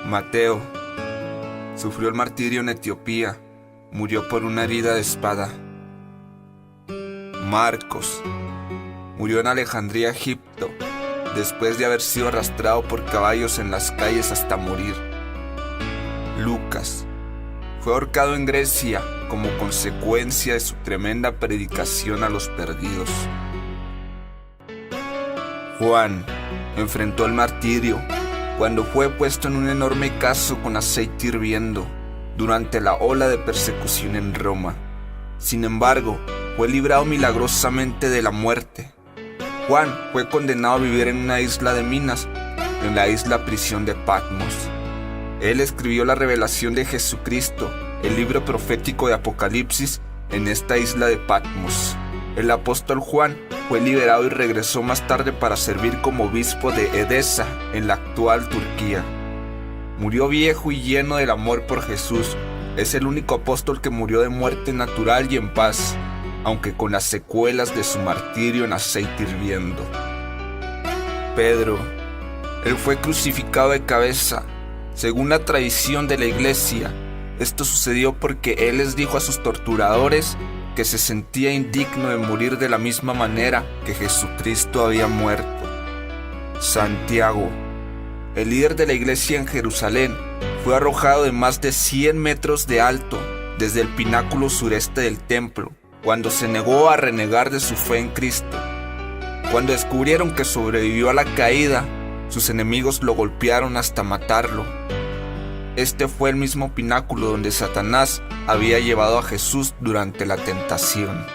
Mateo sufrió el martirio en Etiopía, murió por una herida de espada. Marcos murió en Alejandría, Egipto, después de haber sido arrastrado por caballos en las calles hasta morir. Lucas fue ahorcado en Grecia como consecuencia de su tremenda predicación a los perdidos. Juan enfrentó el martirio cuando fue puesto en un enorme cazo con aceite hirviendo durante la ola de persecución en Roma. Sin embargo, fue librado milagrosamente de la muerte. Juan fue condenado a vivir en una isla de minas, en la isla prisión de Patmos. Él escribió la revelación de Jesucristo, el libro profético de Apocalipsis, en esta isla de Patmos. El apóstol Juan fue liberado y regresó más tarde para servir como obispo de Edesa, en la actual Turquía. Murió viejo y lleno del amor por Jesús. Es el único apóstol que murió de muerte natural y en paz, aunque con las secuelas de su martirio en aceite hirviendo. Pedro, él fue crucificado de cabeza. Según la tradición de la iglesia, esto sucedió porque él les dijo a sus torturadores que se sentía indigno de morir de la misma manera que Jesucristo había muerto. Santiago, el líder de la iglesia en Jerusalén, fue arrojado de más de 100 metros de alto desde el pináculo sureste del templo, cuando se negó a renegar de su fe en Cristo. Cuando descubrieron que sobrevivió a la caída, sus enemigos lo golpearon hasta matarlo. Este fue el mismo pináculo donde Satanás había llevado a Jesús durante la tentación.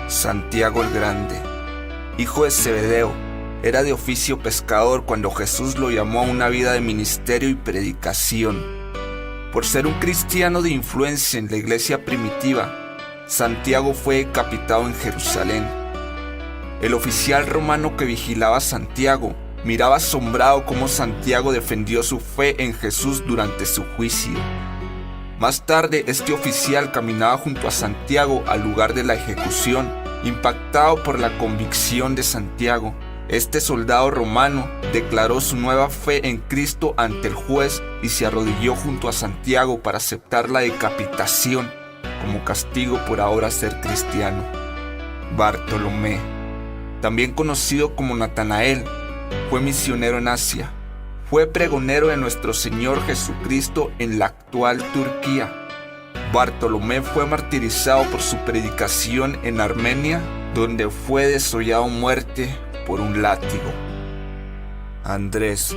Santiago el Grande, hijo de Zebedeo, era de oficio pescador cuando Jesús lo llamó a una vida de ministerio y predicación. Por ser un cristiano de influencia en la iglesia primitiva, Santiago fue decapitado en Jerusalén. El oficial romano que vigilaba a Santiago miraba asombrado cómo Santiago defendió su fe en Jesús durante su juicio. Más tarde, este oficial caminaba junto a Santiago al lugar de la ejecución, impactado por la convicción de Santiago. Este soldado romano declaró su nueva fe en Cristo ante el juez y se arrodilló junto a Santiago para aceptar la decapitación como castigo por ahora ser cristiano. Bartolomé, también conocido como Natanael, fue misionero en Asia. Fue pregonero de nuestro Señor Jesucristo en la actual Turquía. Bartolomé fue martirizado por su predicación en Armenia, donde fue desollado a muerte por un látigo. Andrés,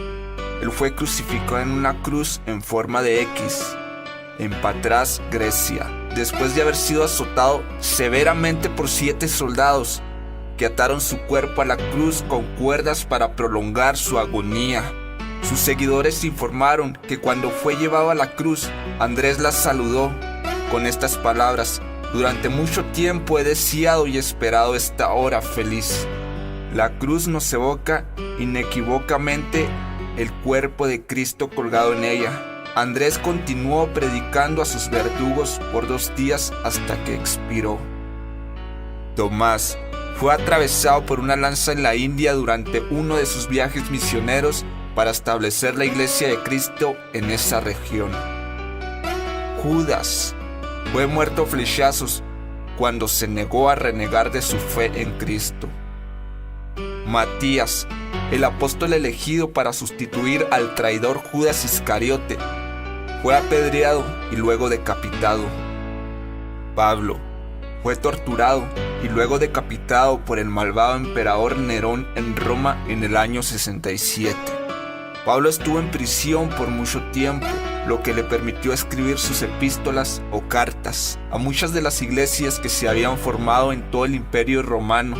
él fue crucificado en una cruz en forma de X, en Patras, Grecia, después de haber sido azotado severamente por 7 soldados, que ataron su cuerpo a la cruz con cuerdas para prolongar su agonía. Sus seguidores informaron que cuando fue llevado a la cruz, Andrés las saludó con estas palabras: «Durante mucho tiempo he deseado y esperado esta hora feliz». La cruz nos evoca inequívocamente el cuerpo de Cristo colgado en ella. Andrés continuó predicando a sus verdugos por 2 días hasta que expiró. Tomás fue atravesado por una lanza en la India durante uno de sus viajes misioneros para establecer la iglesia de Cristo en esa región. Judas fue muerto a flechazos cuando se negó a renegar de su fe en Cristo. Matías, el apóstol elegido para sustituir al traidor Judas Iscariote, fue apedreado y luego decapitado. Pablo fue torturado y luego decapitado por el malvado emperador Nerón en Roma en el año 67. Pablo estuvo en prisión por mucho tiempo, lo que le permitió escribir sus epístolas o cartas a muchas de las iglesias que se habían formado en todo el Imperio Romano.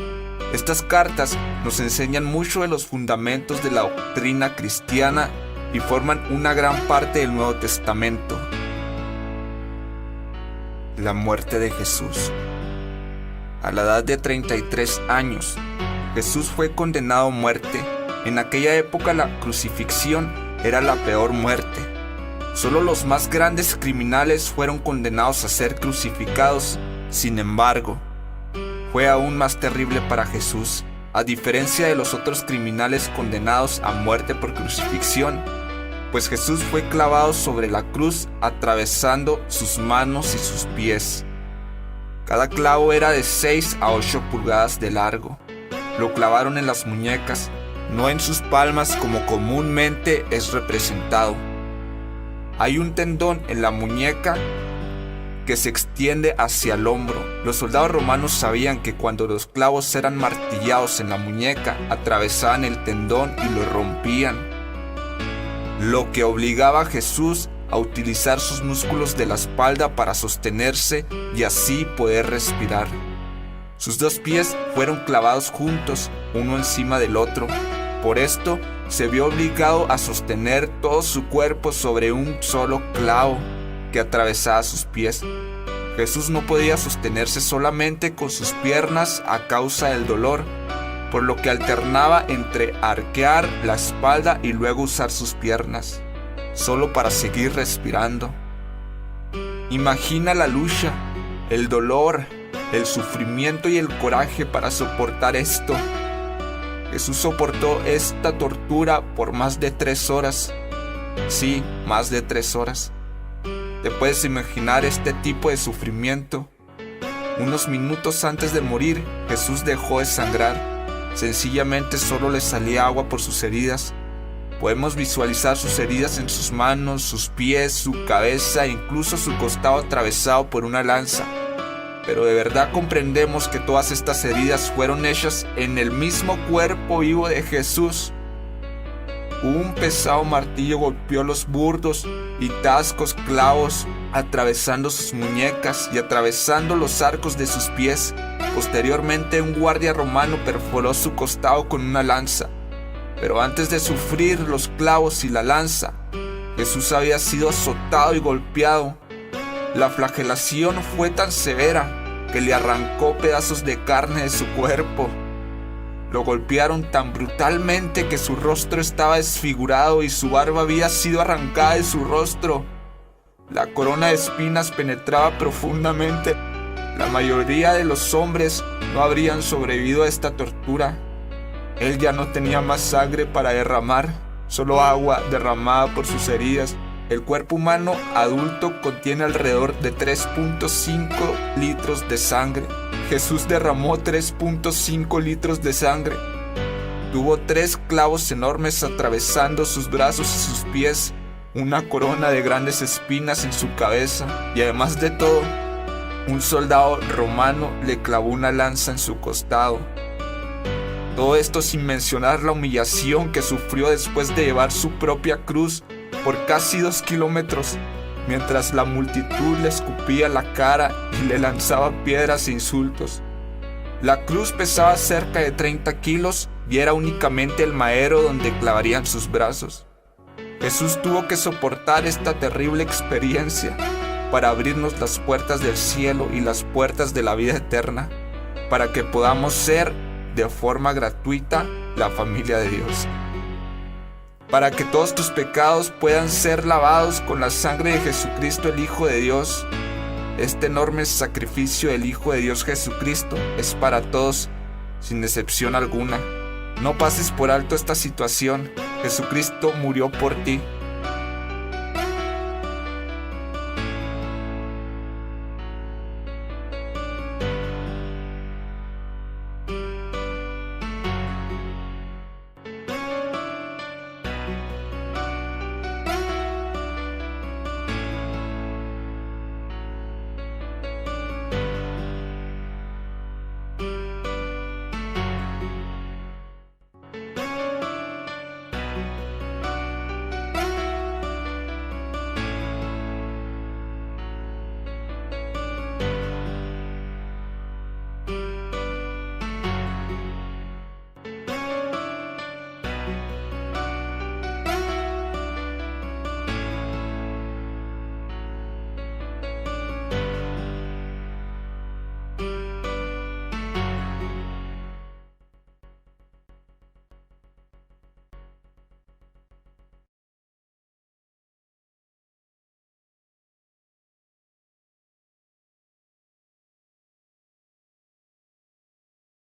Estas cartas nos enseñan mucho de los fundamentos de la doctrina cristiana y forman una gran parte del Nuevo Testamento. La muerte de Jesús. A la edad de 33 años, Jesús fue condenado a muerte. En aquella época la crucifixión era la peor muerte. Solo los más grandes criminales fueron condenados a ser crucificados. Sin embargo, fue aún más terrible para Jesús. A diferencia de los otros criminales condenados a muerte por crucifixión, pues Jesús fue clavado sobre la cruz atravesando sus manos y sus pies. Cada clavo era de 6 a 8 pulgadas de largo. Lo clavaron en las muñecas, no en sus palmas como comúnmente es representado. Hay un tendón en la muñeca que se extiende hacia el hombro. Los soldados romanos sabían que cuando los clavos eran martillados en la muñeca, atravesaban el tendón y lo rompían, lo que obligaba a Jesús a utilizar sus músculos de la espalda para sostenerse y así poder respirar. Sus 2 pies fueron clavados juntos, uno encima del otro. Por esto, se vio obligado a sostener todo su cuerpo sobre un solo clavo que atravesaba sus pies. Jesús no podía sostenerse solamente con sus piernas a causa del dolor, por lo que alternaba entre arquear la espalda y luego usar sus piernas, solo para seguir respirando. Imagina la lucha, el dolor, el sufrimiento y el coraje para soportar esto. Jesús soportó esta tortura por más de 3 horas. Sí, más de 3 horas. ¿Te puedes imaginar este tipo de sufrimiento? Unos minutos antes de morir, Jesús dejó de sangrar. Sencillamente solo le salía agua por sus heridas. Podemos visualizar sus heridas en sus manos, sus pies, su cabeza e incluso su costado atravesado por una lanza. Pero de verdad comprendemos que todas estas heridas fueron hechas en el mismo cuerpo vivo de Jesús. Un pesado martillo golpeó los burdos y tascos clavos, atravesando sus muñecas y atravesando los arcos de sus pies. Posteriormente, un guardia romano perforó su costado con una lanza. Pero antes de sufrir los clavos y la lanza, Jesús había sido azotado y golpeado. La flagelación fue tan severa que le arrancó pedazos de carne de su cuerpo. Lo golpearon tan brutalmente que su rostro estaba desfigurado y su barba había sido arrancada de su rostro. La corona de espinas penetraba profundamente. La mayoría de los hombres no habrían sobrevivido a esta tortura. Él ya no tenía más sangre para derramar, solo agua derramada por sus heridas. El cuerpo humano adulto contiene alrededor de 3.5 litros de sangre. Jesús derramó 3.5 litros de sangre. Tuvo 3 clavos enormes atravesando sus brazos y sus pies, una corona de grandes espinas en su cabeza y además de todo, un soldado romano le clavó una lanza en su costado. Todo esto sin mencionar la humillación que sufrió después de llevar su propia cruz por casi 2 kilómetros, mientras la multitud le escupía la cara y le lanzaba piedras e insultos. La cruz pesaba cerca de 30 kilos y era únicamente el madero donde clavarían sus brazos. Jesús tuvo que soportar esta terrible experiencia para abrirnos las puertas del cielo y las puertas de la vida eterna, para que podamos ser de forma gratuita la familia de Dios. Para que todos tus pecados puedan ser lavados con la sangre de Jesucristo, el Hijo de Dios. Este enorme sacrificio del Hijo de Dios Jesucristo es para todos, sin excepción alguna. No pases por alto esta situación. Jesucristo murió por ti.